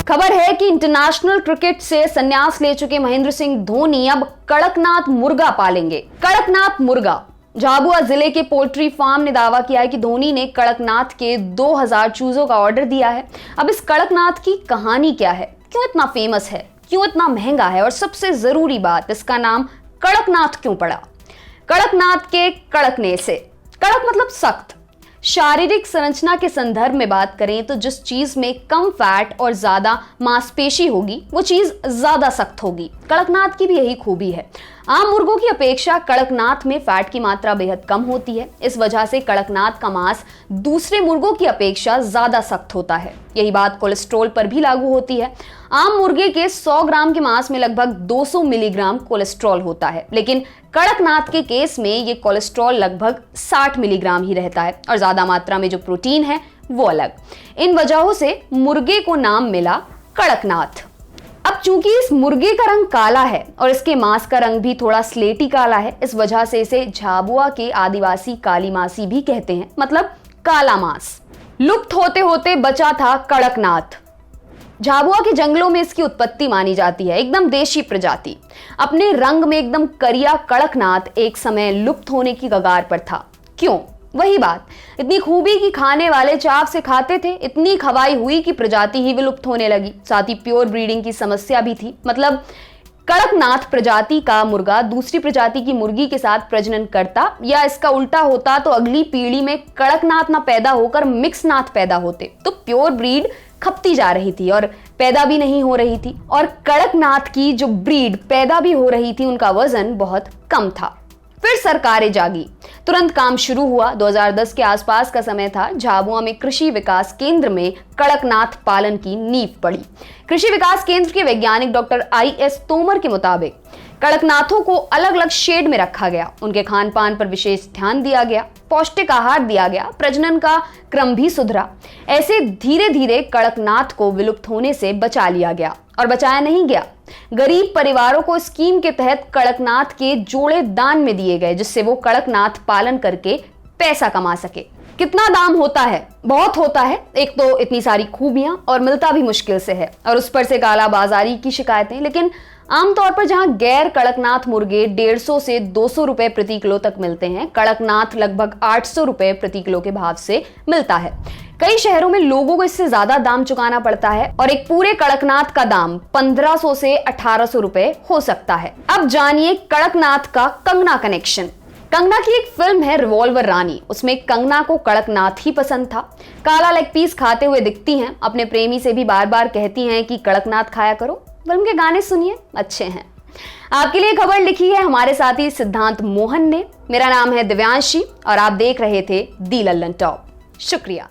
खबर है कि इंटरनेशनल क्रिकेट से संन्यास ले चुके महेंद्र सिंह धोनी अब कड़कनाथ मुर्गा पालेंगे। कड़कनाथ मुर्गा। झाबुआ जिले के पोल्ट्री फार्म ने दावा किया है कि धोनी ने कड़कनाथ के 2000 चूजों का ऑर्डर दिया है। अब इस कड़कनाथ की कहानी क्या है, क्यों इतना फेमस है, क्यों इतना महंगा है, और सबसे जरूरी बात, इसका नाम कड़कनाथ क्यों पड़ा। कड़कनाथ के कड़कने से, कड़क मतलब सख्त। शारीरिक संरचना के संदर्भ में बात करें तो जिस चीज में कम फैट और ज्यादा मांसपेशी होगी वो चीज ज्यादा सख्त होगी। कड़कनाथ की भी यही खूबी है। आम मुर्गों की अपेक्षा कड़कनाथ में फैट की मात्रा बेहद कम होती है। इस वजह से कड़कनाथ का मांस दूसरे मुर्गों की अपेक्षा ज्यादा सख्त होता है। यही बात कोलेस्ट्रॉल पर भी लागू होती है। आम मुर्गे के 100 ग्राम के मांस में लगभग 200 मिलीग्राम कोलेस्ट्रॉल होता है, लेकिन कड़कनाथ के केस में ये कोलेस्ट्रॉल लगभग 60 मिलीग्राम ही रहता है और ज्यादा मात्रा में जो प्रोटीन है वो अलग। इन वजहों से मुर्गे को नाम मिला कड़कनाथ। अब चूंकि इस मुर्गे का रंग काला है और इसके मांस का रंग भी थोड़ा स्लेटी काला है, इस वजह से इसे झाबुआ के आदिवासी काली मासी भी कहते हैं, मतलब काला मांस। लुप्त होते होते बचा था कड़कनाथ। झाबुआ के जंगलों में इसकी उत्पत्ति मानी जाती है, एकदम देशी प्रजाति। अपने रंग में एकदम करिया कड़कनाथ एक समय लुप्त होने की कगार पर था। क्यों? वही बात, इतनी खूबी की खाने वाले चाव से खाते थे, इतनी खवाई हुई कि प्रजाति ही विलुप्त होने लगी। साथ ही प्योर ब्रीडिंग की समस्या भी थी, मतलब कड़कनाथ प्रजाति का मुर्गा दूसरी प्रजाति की मुर्गी के साथ प्रजनन करता या इसका उल्टा होता तो अगली पीढ़ी में कड़कनाथ ना पैदा होकर मिक्स नाथ पैदा होते, तो प्योर ब्रीड खपती जा रही थी और पैदा भी नहीं हो रही थी। और कड़कनाथ की जो ब्रीड पैदा भी हो रही थी उनका वजन बहुत कम था। फिर सरकारें जागी, तुरंत काम शुरू हुआ। 2010 के आसपास का समय था। झाबुआ में कृषि विकास केंद्र में कड़कनाथ पालन की नींव पड़ी। कृषि विकास केंद्र के वैज्ञानिक डॉक्टर IS तोमर के मुताबिक कड़कनाथों को अलग अलग शेड में रखा गया, उनके खान पान पर विशेष ध्यान दिया गया, पौष्टिक आहार दिया गया, प्रजनन का क्रम भी सुधरा। ऐसे धीरे धीरे कड़कनाथ को विलुप्त होने से बचा लिया गया। और बचाया नहीं गया, गरीब परिवारों को स्कीम के तहत कड़कनाथ के जोड़े दान में दिए गए, जिससे वो कड़कनाथ पालन करके पैसा कमा सके। कितना दाम होता है? बहुत होता है। एक तो इतनी सारी खूबियां और मिलता भी मुश्किल से है, और उस पर से काला बाजारी की शिकायतें। लेकिन आमतौर पर जहां गैर कड़कनाथ मुर्गे 150 से 200 रुपए प्रति किलो तक मिलते हैं, कड़कनाथ लगभग 800 रुपए प्रति किलो के भाव से मिलता है। कई शहरों में लोगों को इससे ज्यादा दाम चुकाना पड़ता है और एक पूरे कड़कनाथ का दाम 1500 से 1800 रुपए हो सकता है। अब जानिए कड़कनाथ का कंगना कनेक्शन। कंगना की एक फिल्म है रिवॉल्वर रानी, उसमें कंगना को कड़कनाथ ही पसंद था। काला लेग पीस खाते हुए दिखती हैं, अपने प्रेमी से भी बार बार कहती हैं कि कड़कनाथ खाया करो। फिल्म के गाने सुनिए, अच्छे हैं। आपके लिए खबर लिखी है हमारे साथी सिद्धांत मोहन ने। मेरा नाम है दिव्यांशी और आप देख रहे थे दी लल्लन टॉप। शुक्रिया।